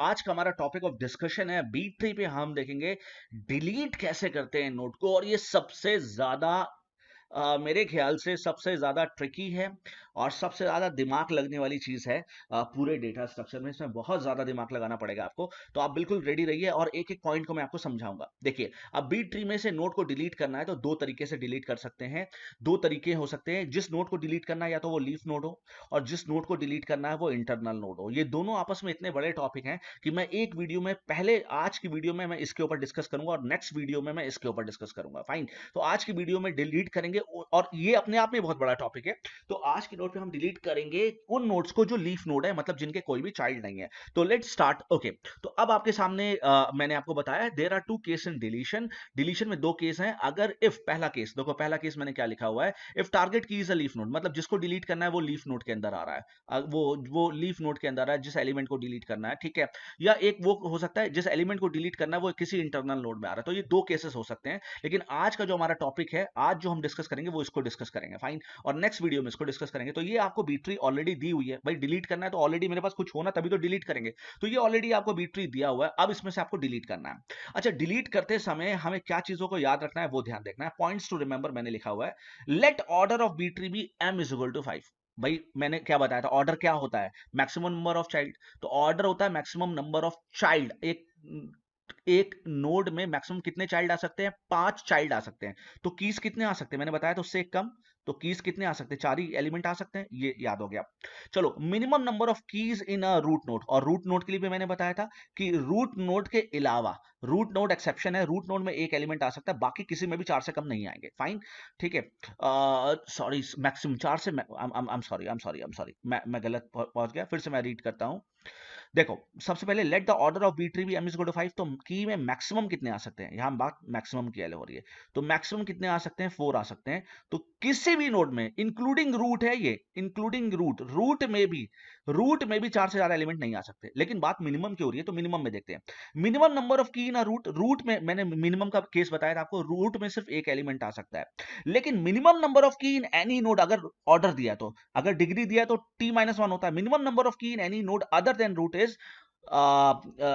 आज का हमारा टॉपिक ऑफ डिस्कशन है बी ट्री पे। हम देखेंगे डिलीट कैसे करते हैं नोड को, और ये सबसे ज्यादा मेरे ख्याल से सबसे ज्यादा ट्रिकी है और सबसे ज्यादा दिमाग लगने वाली चीज है। पूरे डेटा स्ट्रक्चर में इसमें बहुत ज्यादा दिमाग लगाना पड़ेगा आपको, तो आप बिल्कुल रेडी रहिए और एक एक पॉइंट को मैं आपको समझाऊंगा। देखिए, अब बी ट्री में से नोड को डिलीट करना है तो दो तरीके से डिलीट कर सकते हैं। दो तरीके हो सकते हैं। जिस नोड को डिलीट करना है या तो वो लीफ नोड हो, और जिस नोड को डिलीट करना है वो इंटरनल नोड हो। ये दोनों आपस में इतने बड़े टॉपिक हैं कि मैं एक वीडियो में, पहले आज की वीडियो में मैं इसके ऊपर डिस्कस करूंगा और नेक्स्ट वीडियो में मैं इसके ऊपर डिस्कस करूंगा। फाइन। तो आज की वीडियो में डिलीट करेंगे, और ये अपने आप में बहुत बड़ा टॉपिक है। तो आज की नोट पे हम डिलीट करेंगे उन नोड्स को जो लीफ नोड है, मतलब जिनके कोई भी चाइल्ड नहीं है। तो लेट्स स्टार्ट। ओके, तो अब आपके सामने मैंने आपको बताया there are two case in deletion. Deletion में दो केस हैं। अगर इफ, पहला केस देखो, पहला केस मैंने क्या लिखा हुआ है, if target key is a leaf node, मतलब जिसको डिलीट करना है वो लीफ नोड के अंदर आ रहा है। वो लीफ नोड के अंदर आ रहा है जिस एलिमेंट को डिलीट करना है, ठीक है। या एक वो हो सकता है जिस एलिमेंट को डिलीट करना है वो किसी इंटरनल नोड में आ रहा है। तो ये दो केसेस हो सकते हैं। लेकिन आज का जो हमारा टॉपिक है, आज जो हम डिस्कस करेंगे वो इसको डिस्कस करेंगे। फाइन। और नेक्स्ट वीडियो में इसको डिस्कस करेंगे। तो ये आपको बी ट्री ऑलरेडी दी हुई है भाई। डिलीट करना है तो ऑलरेडी मेरे पास कुछ होना तभी तो डिलीट करेंगे। तो ये ऑलरेडी आपको बी ट्री दिया हुआ है। अब इसमें से आपको डिलीट करना है। अच्छा, डिलीट करते समय हमें क्या चीजों को याद रखना है वो ध्यान देखना है। पॉइंट्स टू रिमेंबर मैंने लिखा हुआ है। Let order of B tree B m is equal to 5। भाई मैंने क्या बताया था, ऑर्डर क्या होता है, मैक्सिमम नंबर ऑफ चाइल्ड। तो ऑर्डर होता है मैक्सिमम नंबर ऑफ चाइल्ड। एक नोड में मैक्सिमम कितने चाइल्ड आ सकते हैं, 5 चाइल्ड आ सकते हैं। तो कीज कितने आ सकते हैं मैंने बताया, तो उससे एक कम। तो कीज कितने आ सकते हैं, 4 ही एलिमेंट आ सकते हैं, ये याद हो गया। चलो, minimum number of keys in a root node. और रूट नोड के लिए भी मैंने बताया था कि रूट नोड के अलावा, रूट नोड एक्सेप्शन है, रूट नोड में एक एलिमेंट आ सकता है, बाकी किसी में भी 4 से कम नहीं आएंगे। फाइन, ठीक है। सॉरी, मैक्सिमम 4 से, आई एम सॉरी, मैं गलत पहुंच गया। फिर से मैं रीड करता हूं। देखो, सबसे पहले let the order of B tree B m is equal to 5। तो की में मैक्सिमम कितने आ सकते हैं, यहां बात मैक्सिमम की हो रही है। तो मैक्सिमम कितने आ सकते हैं, 4 आ सकते हैं। तो किसी भी नोड में, इंक्लूडिंग रूट है ये, इंक्लूडिंग रूट, रूट में भी 4 से ज्यादा एलिमेंट नहीं आ सकते। लेकिन बात मिनिमम की हो रही है, तो मिनिमम में देखते हैं। Minimum number of key in root, root में मैंने मिनिमम का केस बताया था आपको, रूट में सिर्फ एक एलिमेंट आ सकता है। लेकिन minimum number of key in any node, अगर ऑर्डर दिया तो, अगर डिग्री दिया तो t-1 होता है। Minimum number of key in any node other than root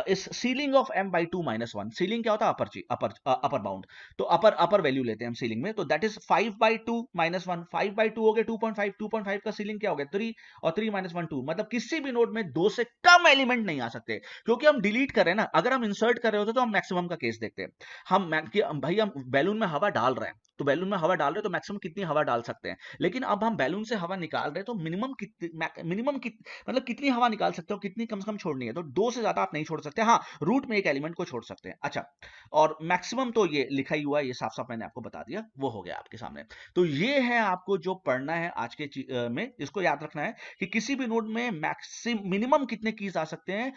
is ceiling of m/2-1। Ceiling क्या होता है, अपर बाउंड। तो अपर वैल्यू लेते हैं हम सीलिंग में। तो दैट इज 5/2-1। 5/2 हो गया 2.5। 2.5 का सीलिंग क्या हो गया, 3। और 3 - 1 2, मतलब किसी भी नोड में 2 से कम एलिमेंट नहीं आ सकते। क्योंकि हम डिलीट कर रहे हैं ना। अगर हम इंसर्ट कर रहे होते तो हम मैक्सिमम का केस देखते हैं। भाई हम बैलून में हवा डाल रहे हैं, तो बैलून में हवा डाल रहे हैं तो मैक्सिमम कितनी हवा डाल सकते हैं। लेकिन अब हम बैलून से हवा निकाल रहे हैं तो मिनिमम मतलब कितनी हवा निकाल सकते हो, कितनी कम से कम छोड़नी है। तो 2 से ज्यादा आप नहीं छोड़ सकते। हाँ, रूट में एक एलिमेंट को छोड़ सकते हैं। अच्छा, और मैक्सिमम तो ये लिखा ही हुआ है, ये साफ साफ मैंने आपको बता दिया, वो हो गया आपके सामने। तो ये है आपको जो पढ़ना है आज के में। इसको याद रखना है कि किसी भी नोड में मिनिमम कितने कीज आ सकते हैं,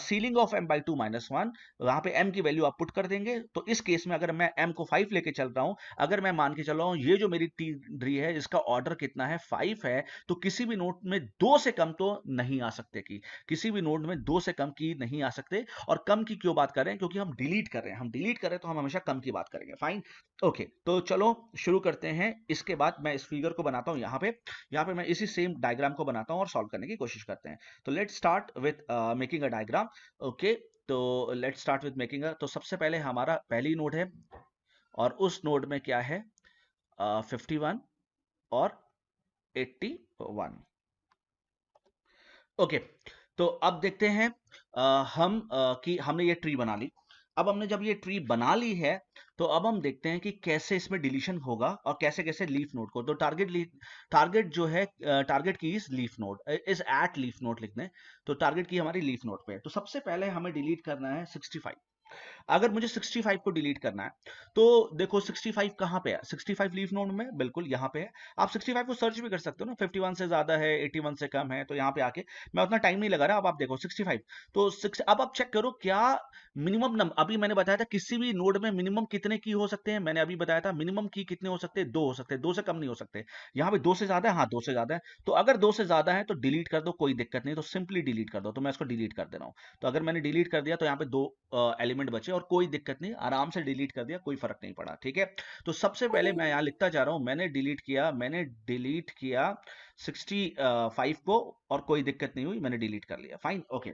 सीलिंग ऑफ m/2-1। वहां पे m की वैल्यू आप पुट कर देंगे। तो इस केस में अगर मैं m को 5 लेके चल रहा हूं, अगर मैं मान के चल रहा हूं ये जो मेरी ट्री है इसका ऑर्डर कितना है, 5 है, तो किसी भी नोड में 2 से कम तो नहीं आ सकते की, किसी भी नोड में 2 से कम की नहीं आ सकते। और कम की क्यों बात कर रहे हैं, क्योंकि हम डिलीट कर रहे हैं। हम डिलीट कर रहे हैं तो हम हमेशा कम की बात करेंगे। Fine, okay. तो चलो शुरू करते हैं। इसके बाद मैं इस फिगर को बनाता हूं यहाँ पे मैं इसी सेम डायग्राम को बनाता हूं और सॉल्व करने की कोशिश करते हैं। तो let's start with making a diagram. Okay, तो let's start with making a, तो सबसे पहले हमारा पहली नोड है, और उस नोड में क्या है, 51 और 81। ओके, तो अब देखते हैं कि हमने ये ट्री बना ली। अब हमने जब ये ट्री बना ली है, तो अब हम देखते हैं कि कैसे इसमें डिलीशन होगा और कैसे कैसे लीफ नोड को। तो टारगेट जो है, target key is leaf node, is at leaf node लिखने। तो टारगेट की हमारी लीफ नोड पे है। तो सबसे पहले हमें डिलीट करना है 65। अगर मुझे 65 को डिलीट करना है, तो देखो 65 कहां पे है, 65 लीफ नोड में बिल्कुल यहां पे है। आप 65 को सर्च भी कर सकते हो ना, 51 से ज्यादा है, 81 से कम है, तो यहां पे आके मैं उतना टाइम नहीं लगा रहा। अब आप देखो 65। तो अब आप चेक करो क्या मिनिमम नंबर, अभी मैंने बताया था किसी भी नोड में मिनिमम कितने की हो सकते हैं, मैंने अभी बताया था मिनिमम की कितने हो सकते हैं, 2 हो सकते हैं, 2 से कम नहीं हो सकते। यहाँ पे 2 से ज्यादा है, हाँ 2 से ज्यादा है। तो अगर 2 से ज्यादा है तो डिलीट कर दो, कोई दिक्कत नहीं। तो सिंपली डिलीट कर दो। तो मैं इसको डिलीट कर दे रहा हूँ। तो अगर मैंने डिलीट कर दिया तो यहाँ पे 2 एलिमेंट बचे, और कोई दिक्कत नहीं, आराम से डिलीट कर दिया, कोई फर्क नहीं पड़ा, ठीक है। तो सबसे पहले मैं यहाँ लिखता जा रहा हूँ, मैंने डिलीट किया 65 को, और कोई दिक्कत नहीं हुई, मैंने डिलीट कर लिया। Fine, okay.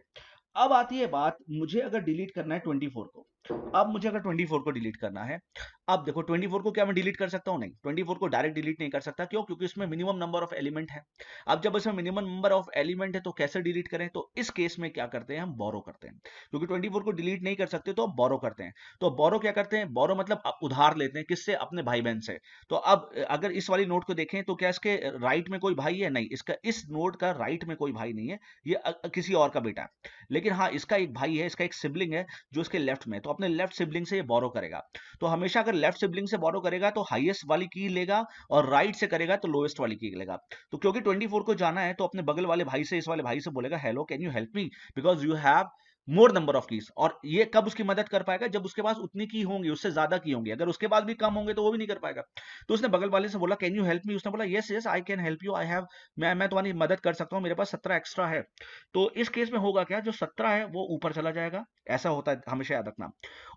अब आती है बात, मुझे अगर डिलीट करना है 24 को, अब मुझे अगर 24 को डिलीट करना है, अब देखो 24 को क्या मैं डिलीट कर सकता हूं? नहीं, 24 को डायरेक्ट डिलीट नहीं कर सकता। क्यों? क्योंकि इसमें मिनिमम नंबर ऑफ एलिमेंट है। अब जब इसमें मिनिमम नंबर ऑफ एलिमेंट है तो कैसे डिलीट करें? तो इस केस में क्या करते हैं, हम बोरो करते हैं। क्योंकि 24 को डिलीट नहीं कर सकते तो बोरो करते हैं। तो बोरो क्या करते हैं? बोरो मतलब उधार लेते हैं। किससे? अपने भाई बहन से। तो अब अगर इस वाली नोट को देखें तो क्या इसके राइट में कोई भाई है? नहीं, इसका इस नोट का राइट में कोई भाई नहीं है, ये किसी और का बेटा है। लेकिन हाँ, इसका एक भाई है, इसका एक सिबलिंग है जो इसके लेफ्ट में, तो अपने लेफ्ट सिबलिंग से ये बोरो करेगा। तो हमेशा अगर लेफ्ट सिबलिंग से बोरो करेगा तो हाईएस्ट वाली की लेगा, और राइट से करेगा तो लोएस्ट वाली की लेगा। तो क्योंकि 24 को जाना है तो अपने बगल वाले भाई से, इस वाले भाई से बोलेगा, hello can you help me, because you have more number of keys. और ये कब उसकी मदद कर पाएगा? जब उसके पास उतनी की होंगी, उससे ज्यादा की होंगी। अगर उसके पास भी कम होंगे तो वो भी नहीं कर पाएगा। तो उसने बगल वाले से बोला कैन यू हेल्प मी, उसने बोला yes yes I can help you, I have, मैं तुम्हारी मदद कर सकता हूँ, मेरे पास 17 एक्स्ट्रा है। तो इस केस में होगा क्या, जो 17 है वो ऊपर चला जाएगा, ऐसा होता है, हमेशा याद रखना।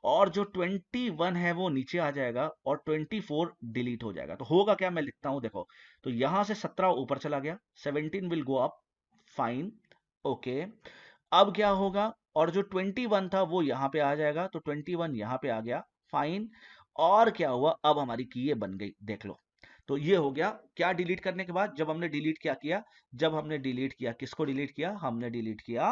और जो 21 है वो नीचे आ जाएगा, और 24 डिलीट हो जाएगा। तो होगा क्या, मैं लिखता हूं देखो। तो यहां से 17 ऊपर चला गया, 17 will go up, fine, okay. अब क्या होगा, और जो 21 था वो यहां पे आ जाएगा, तो 21 यहां पे आ गया, फाइन। और क्या हुआ, अब हमारी की ये बन गई, देख लो। तो ये हो गया क्या, डिलीट करने के बाद, जब हमने डिलीट क्या किया, जब हमने डिलीट किया, किसको डिलीट किया, हमने डिलीट किया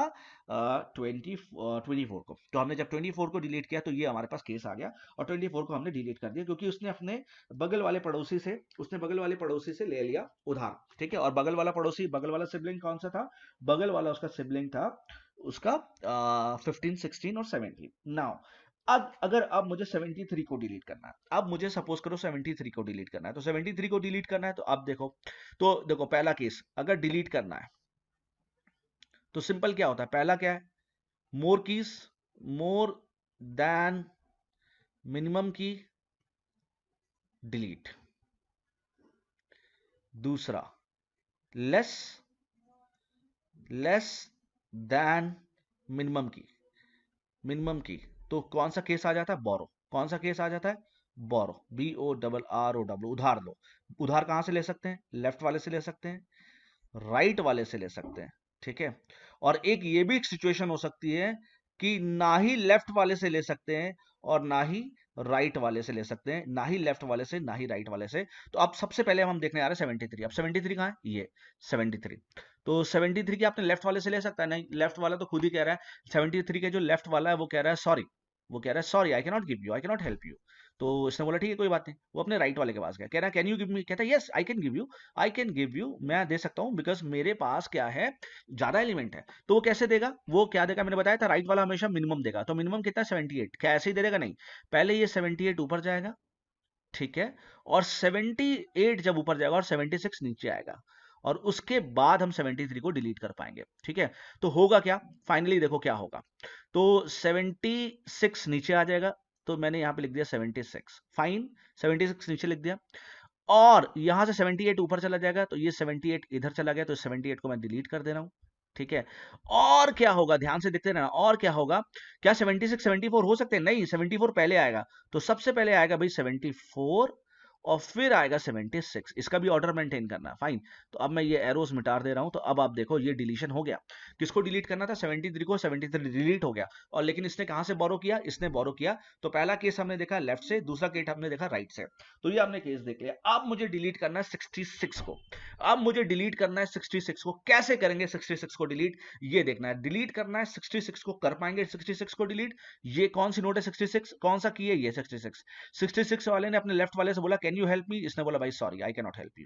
24 को। तो हमने जब 24 को डिलीट किया तो ये हमारे पास केस आ गया, और 24 को हमने डिलीट कर दिया, क्योंकि उसने अपने बगल वाले पड़ोसी से, उसने बगल वाले पड़ोसी से ले लिया उधार, ठीक है। और बगल वाला पड़ोसी, बगल वाला सिबलिंग कौन सा था? बगल वाला उसका सिबलिंग था, उसका 15, 16 और 17। नाउ अब अगर अब मुझे 73 को डिलीट करना है, अब मुझे सपोज करो 73 को डिलीट करना है, तो 73 को डिलीट करना है, तो अब देखो, तो देखो पहला केस, अगर डिलीट करना है तो सिंपल क्या होता है, पहला क्या है, मोर कीज, मोर देन मिनिमम की, डिलीट। दूसरा, लेस लेस देन मिनिमम की, मिनिमम की। तो कौन सा केस आ जाता है, बोरो। कौन सा केस आ जाता है, बोरो, BORROW, उधार लो। उधार कहां से ले सकते हैं, लेफ्ट वाले से ले सकते हैं, राइट वाले से ले सकते हैं, ठीक है। और एक ये भी एक सिचुएशन हो सकती है कि ना ही लेफ्ट वाले से ले सकते हैं, और ना ही राइट वाले से ले सकते हैं, ना ही लेफ्ट वाले से, ना ही राइट वाले से। तो अब सबसे पहले हम देखने आ रहे हैं 73। अब 73 कहां है, ये 73। तो 73 की आपने लेफ्ट वाले से ले सकता है? नहीं, लेफ्ट वाला तो खुद ही कह रहा है, 73 के जो लेफ्ट वाला है वो कह रहा है सॉरी, वो कह रहा है sorry, I can not give you, I can not help you. तो इसने बोला ठीक है कोई बात नहीं, वो अपने राइट वाले के पास गया, कह रहा है कैन यू गिव मी, कहता है yes I can give you, I can give you, मैं दे सकता हूं, बिकॉज मेरे पास क्या है, ज्यादा एलिमेंट है। तो वो कैसे देगा, वो क्या देगा, मैंने बताया था राइट वाला हमेशा मिनिमम देगा। तो मिनिमम कितना, 78। क्या ऐसे ही दे देगा? नहीं, पहले ये 78 ऊपर जाएगा, ठीक है, और 78 जब ऊपर जाएगा और 76 नीचे आएगा, और उसके बाद हम 73 को डिलीट कर पाएंगे, ठीक है। तो होगा क्या, फाइनली देखो क्या होगा। तो 76 नीचे आ जाएगा, तो मैंने यहां पे लिख दिया 76, फाइन, 76 नीचे लिख दिया। और यहां से 78 ऊपर चला जाएगा, तो ये 78 इधर चला गया, तो 78 को मैं डिलीट कर दे रहा हूं, ठीक है। और क्या होगा, ध्यान से देखते रहना, और क्या होगा, क्या 76 74 हो सकते हैं? नहीं, 74 पहले आएगा। तो सबसे पहले आएगा भाई 74, और फिर आएगा 76। इसका भी ऑर्डर मेंटेन करना है, फाइन। तो अब मैं ये एरोस मिटा दे रहा हूं, तो अब आप देखो ये डिलीशन हो गया। किसको डिलीट करना था, 73 को, 73 डिलीट हो गया। और लेकिन इसने कहां से बोरो किया, इसने बोरो किया। तो पहला केस हमने देखा लेफ्ट से, दूसरा केस हमने देखा राइट से। तो ये आपने केस देख लिया। अब मुझे डिलीट करना है 66 को। अब मुझे डिलीट करना है 66 को। कैसे करेंगे 66 को डिलीट, ये देखना है। डिलीट करना है 66 को, कर पाएंगे 66 को डिलीट। ये कौन सी नोट है 66, कौन सा की है, ये 66। 66 वाले ने अपने लेफ्ट वाले से बोला कैन यू हेल्प मी, इसने बोला भाई sorry I can not help you.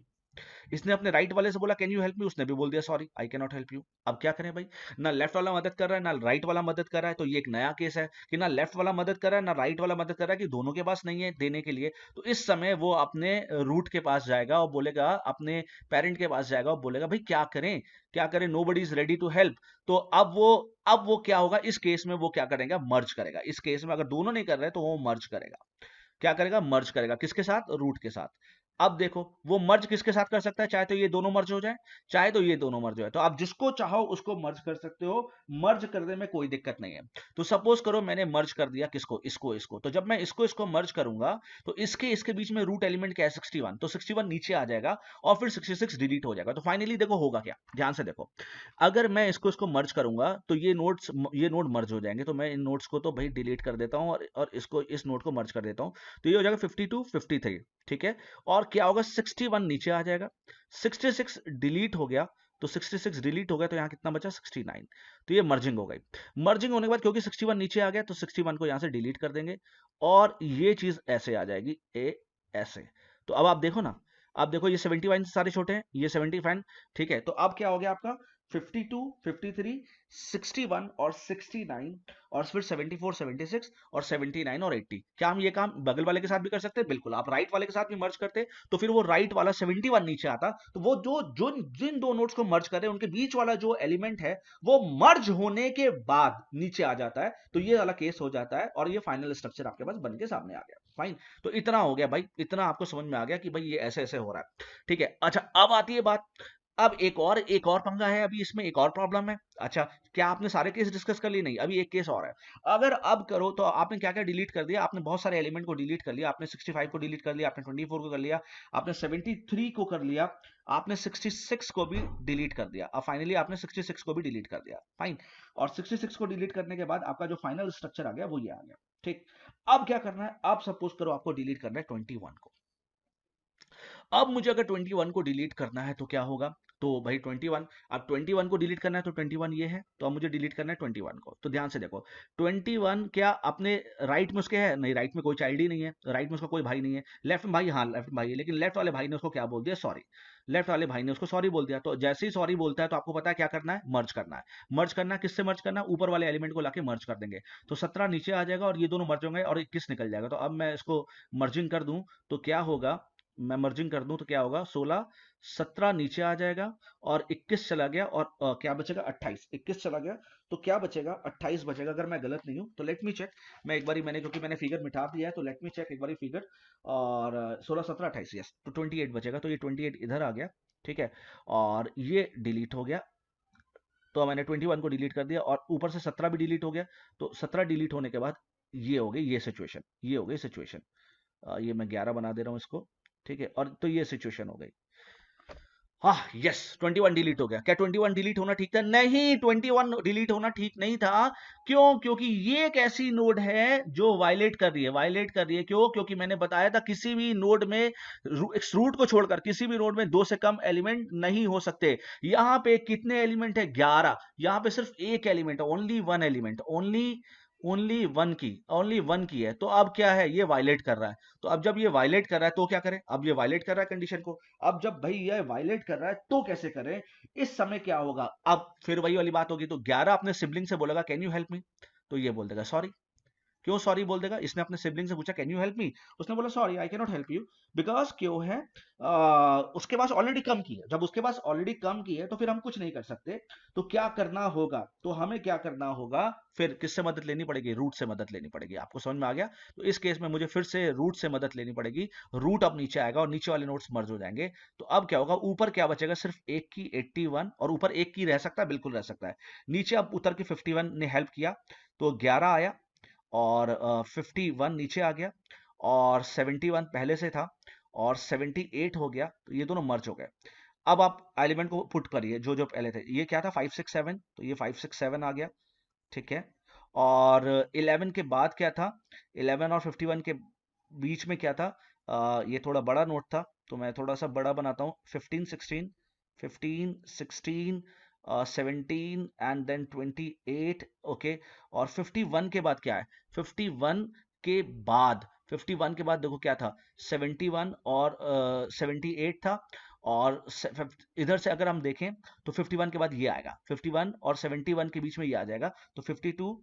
इसने अपने राइट वाले से बोला कैन यू हेल्प मी, उसने भी बोल दिया sorry I can not help you. अब क्या करें भाई, ना लेफ्ट वाला मदद कर रहा है, ना राइट वाला मदद कर रहा है। तो ये एक नया केस है कि ना लेफ्ट वाला मदद कर रहा है, ना राइट वाला मदद कर रहा है, कि दोनों के पास नहीं है देने के लिए। तो इस समय वो अपने रूट के पास जाएगा और बोलेगा, अपने पेरेंट के पास जाएगा और बोलेगा भाई क्या करें, क्या करें, nobody is ready to help. तो अब वो क्या होगा, इस केस में वो क्या करेगा, मर्ज करेगा। इस केस में अगर दोनों नहीं कर रहे तो वो मर्ज करेगा। क्या करेगा, मर्ज करेगा, किसके साथ, रूट के साथ। अब देखो वो मर्ज किसके साथ कर सकता है, चाहे तो ये दोनों मर्ज हो जाए, चाहे तो ये दोनों मर्ज हो जाए, तो आप जिसको चाहो उसको मर्ज कर सकते हो, मर्ज करने में कोई दिक्कत नहीं है। तो सपोज करो मैंने मर्ज कर दिया किसको, इसको इसको, तो जब मैं इसको इसको मर्ज करूंगा तो इसके इसके बीच में रूट एलिमेंट क्या है 61, तो 61 नीचे आ जाएगा और फिर 66 डिलीट हो जाएगा। तो फाइनली देखो होगा क्या, ध्यान से देखो, अगर मैं इसको इसको मर्ज करूंगा तो ये नोड मर्ज हो जाएंगे, तो मैं इन नोड्स को तो भाई डिलीट कर देता हूं और इसको इस नोड को मर्ज कर देता हूं, तो ये हो जाएगा 52 53, ठीक है। और क्या होगा 61 नीचे आ जाएगा, 66 डिलीट हो गया, तो 66 डिलीट हो गया तो यहाँ कितना बचा 69, तो ये मर्जिंग हो गई। मर्जिंग होने के बाद क्योंकि 61 नीचे आ गया तो 61 को यहाँ से डिलीट कर देंगे और ये चीज ऐसे आ जाएगी ए ऐसे। तो अब आप देखो ना, आप देखो ये 71 से सारे छोटे हैं, ये 75, ठीक है। तो अब क्या हो गया आपका 52 53 61 और 69 और फिर 74 76 और 79 और 80। क्या हम ये काम बगल वाले के साथ भी कर सकते हैं? बिल्कुल। आप राइट वाले के साथ भी मर्ज करते तो फिर वो राइट वाला 71 नीचे आता, तो वो जो जो जिन दो नोड्स को मर्ज कर रहे हैं उनके बीच वाला जो एलिमेंट है वो मर्ज होने के बाद नीचे आ जाता है, तो ये वाला केस हो जाता है और ये फाइनल स्ट्रक्चर आपके पास बन के सामने आ गया। फाइन, तो इतना हो गया भाई, इतना आपको समझ में आ गया कि भाई ये ऐसे ऐसे हो रहा है, ठीक है। अच्छा अब आती है बात, अब एक और पंगा है, अभी इसमें एक और प्रॉब्लम है। अच्छा, क्या आपने सारे केस डिस्कस कर लिए? नहीं, अभी एक केस और है। अगर अब करो तो आपने क्या क्या डिलीट कर दिया, आपने बहुत सारे एलिमेंट को डिलीट कर लिया, आपने 65 को डिलीट कर लिया, आपने 24 को कर लिया, आपने 73 को कर लिया, आपने 66 को भी डिलीट कर दिया, अब फाइनली आपने 66 को भी डिलीट कर दिया। फाइन, और 66 को डिलीट करने के बाद आपका जो फाइनल स्ट्रक्चर आ गया वो ये आ गया, ठीक। अब क्या करना है, अब सपोज करो आपको डिलीट करना है 21 को। अब मुझे अगर 21 को डिलीट करना है तो क्या होगा, तो भाई 21, अब 21 को डिलीट करना है तो 21 ये है, तो अब मुझे डिलीट करना है 21 को। तो ध्यान से देखो 21 क्या अपने राइट में उसके है? नहीं, राइट में कोई चाइल्ड ही नहीं है, राइट में उसका कोई भाई नहीं है। लेफ्ट में भाई, हाँ लेफ्ट में भाई है, लेकिन लेफ्ट वाले भाई ने उसको क्या बोल दिया, सॉरी। लेफ्ट वाले भाई ने उसको सॉरी बोल दिया, तो जैसे ही सॉरी बोलता है तो आपको पता है क्या करना है, मर्ज करना है। मर्ज करना है, किससे मर्ज करना है? ऊपर वाले एलिमेंट को लाके मर्ज कर देंगे, तो 17 नीचे आ जाएगा और ये दोनों मर्ज होंगे और 21 निकल जाएगा। तो अब मैं इसको मर्जिंग कर दूं तो क्या होगा, मैं मर्जिंग कर दूं तो क्या होगा, 16 17 नीचे आ जाएगा और 21 चला गया और क्या बचेगा 28, 21 चला गया तो क्या बचेगा 28 बचेगा, अगर मैं गलत नहीं हूं तो लेट मी चेक। मैं एक बारी, मैंने क्योंकि मैंने फिगर मिटा दिया है तो लेट मी चेक एक बारी फिगर, और 16 17 28, यस, तो 28 बचेगा, तो ये 28 इधर आ गया, ठीक है। और ये डिलीट हो गया, तो मैंने 21 को डिलीट कर दिया और ऊपर से 17 भी डिलीट हो गया, तो 17 डिलीट होने के बाद ये हो गई ये सिचुएशन, ये हो गई सिचुएशन। ये मैं 11 बना दे रहा हूँ इसको, ठीक है। और तो ये सिचुएशन हो गई। हाँ यस, 21 डिलीट हो गया। क्या 21 डिलीट होना ठीक था? नहीं, 21 डिलीट होना ठीक नहीं था। क्यों? क्योंकि ये एक ऐसी नोड है जो वायलेट कर रही है, वायलेट कर रही है। क्यों? क्योंकि मैंने बताया था किसी भी नोड में इस रूट को छोड़कर किसी भी नोड में 2 से कम एलिमेंट नहीं हो सकते। यहाँ पे कितने एलिमेंट है? 11। यहाँ पे सिर्फ एक एलिमेंट है, only one element, only one की है। तो अब क्या है, ये वायलेट कर रहा है। तो अब जब ये वायलेट कर रहा है तो क्या करें, अब ये वायलेट कर रहा है कंडीशन को, अब जब भाई ये वायलेट कर रहा है तो कैसे करें? इस समय क्या होगा, अब फिर वही वाली बात होगी। तो 11 अपने सिबलिंग से बोलेगा कैन यू हेल्प मी, तो ये बोल देगा सॉरी। क्यों सॉरी बोल देगा? इसने अपने सिबलिंग से पूछा कैन यू हेल्प मी, उसने बोला sorry I can not help you, because क्यों है, उसके पास ऑलरेडी कम की है। जब उसके पास ऑलरेडी कम की है तो फिर हम कुछ नहीं कर सकते। तो क्या करना होगा, तो हमें क्या करना होगा, फिर किससे मदद लेनी पड़ेगी? रूट से मदद लेनी पड़ेगी। आपको समझ में आ गया? तो इस केस में मुझे फिर से रूट से मदद लेनी पड़ेगी। रूट अब नीचे आएगा और नीचे वाले नोड्स मर्ज हो जाएंगे। तो अब क्या होगा, ऊपर क्या बचेगा, सिर्फ एक की 81, और ऊपर एक की रह सकता है, बिल्कुल रह सकता है। नीचे अब उतर के 51 ने हेल्प किया तो 11 आया और 51 नीचे आ गया और 71 पहले से था और 78 हो गया, तो ये दोनों मर्ज हो गए। अब आप एलिमेंट को पुट करिए जो जो पहले थे, ये क्या था 5 6 7, तो ये 5 6 7 आ गया, ठीक है। और 11 के बाद क्या था, 11 और 51 के बीच में क्या था, ये थोड़ा बड़ा नोट था तो मैं थोड़ा सा बड़ा बनाता हूँ, 15 16 15 16 17 एंड देन 28, ओके। और 51 के बाद क्या है, 51 के बाद 51 के बाद देखो क्या था, 71 और 78 था। और इधर से अगर हम देखें तो 51 के बाद ये आएगा, 51 और 71 के बीच में ये आ जाएगा, तो 52,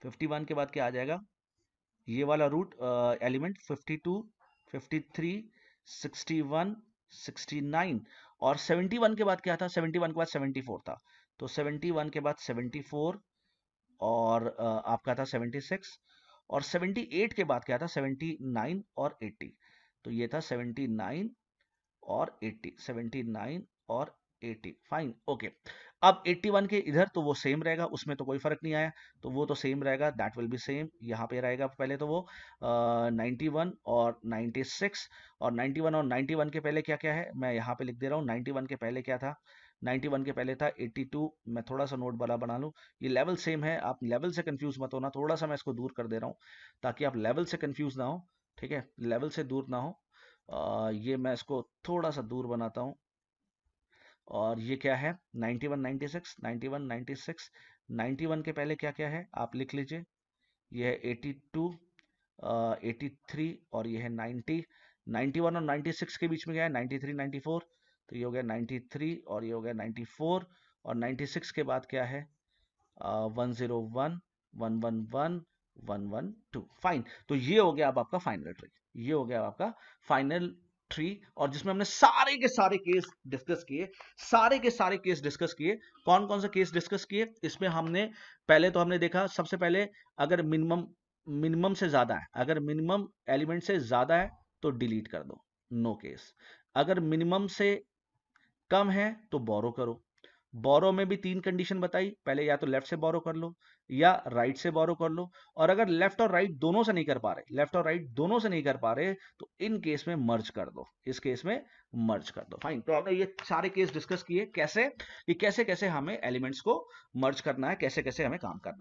51 के बाद क्या आ जाएगा, ये वाला रूट एलिमेंट 52 53 61 69। और 71 के बाद क्या था, 71 के बाद 74 था, तो 71 के बाद 74 और आपका था 76। और 78 के बाद क्या था, 79 और 80। तो ये था 79 और 80, 79 और 80, फाइन, ओके। अब 81 के इधर तो वो सेम रहेगा, उसमें तो कोई फर्क नहीं आया, तो वो तो सेम रहेगा, दैट विल बी सेम। यहाँ पे रहेगा पहले तो वो 91 और 96, और 91 और 91 के पहले क्या क्या है मैं यहाँ पे लिख दे रहा हूँ। 91 के पहले क्या था, 91 के पहले था 82। मैं थोड़ा सा नोट बड़ा बना लूँ, ये लेवल सेम है, आप लेवल से कंफ्यूज मत होना। थोड़ा सा मैं इसको दूर कर दे रहा हूँ ताकि आप लेवल से कंफ्यूज ना हो, ठीक है, लेवल से दूर ना हो। ये मैं इसको थोड़ा सा दूर बनाता हूँ। और ये क्या है, 91 96, 91 96, 91 के पहले क्या क्या है आप लिख लीजिए। ये है 82, 83, और ये है 90। 91 और 96 के बीच में क्या है, 93 94, तो ये हो गया 93 और ये हो गया 94। और 96 के बाद क्या है, 101, 111, 112, फाइन। तो ये हो गया अब आपका फाइनल ट्री, ये हो गया आपका फाइनल ट्री, और जिसमें हमने सारे के सारे केस डिस्कस किए, सारे के सारे केस डिस्कस किए। कौन कौन से केस डिस्कस किए इसमें हमने, पहले तो हमने देखा सबसे पहले, अगर मिनिमम मिनिमम से ज्यादा है, अगर मिनिमम एलिमेंट से ज्यादा है तो डिलीट कर दो, नो केस। अगर मिनिमम से कम है तो बोरो करो। बोरो में भी 3 कंडीशन बताई, पहले या तो लेफ्ट से बोरो कर लो या राइट से बोरो कर लो, और अगर लेफ्ट और राइट दोनों से नहीं कर पा रहे, लेफ्ट और राइट दोनों से नहीं कर पा रहे, तो इन केस में मर्ज कर दो, इस केस में मर्ज कर दो, फाइन। तो आपने ये सारे केस डिस्कस किए, कैसे, कि कैसे कैसे हमें एलिमेंट्स को मर्ज करना है, कैसे कैसे हमें काम करना है।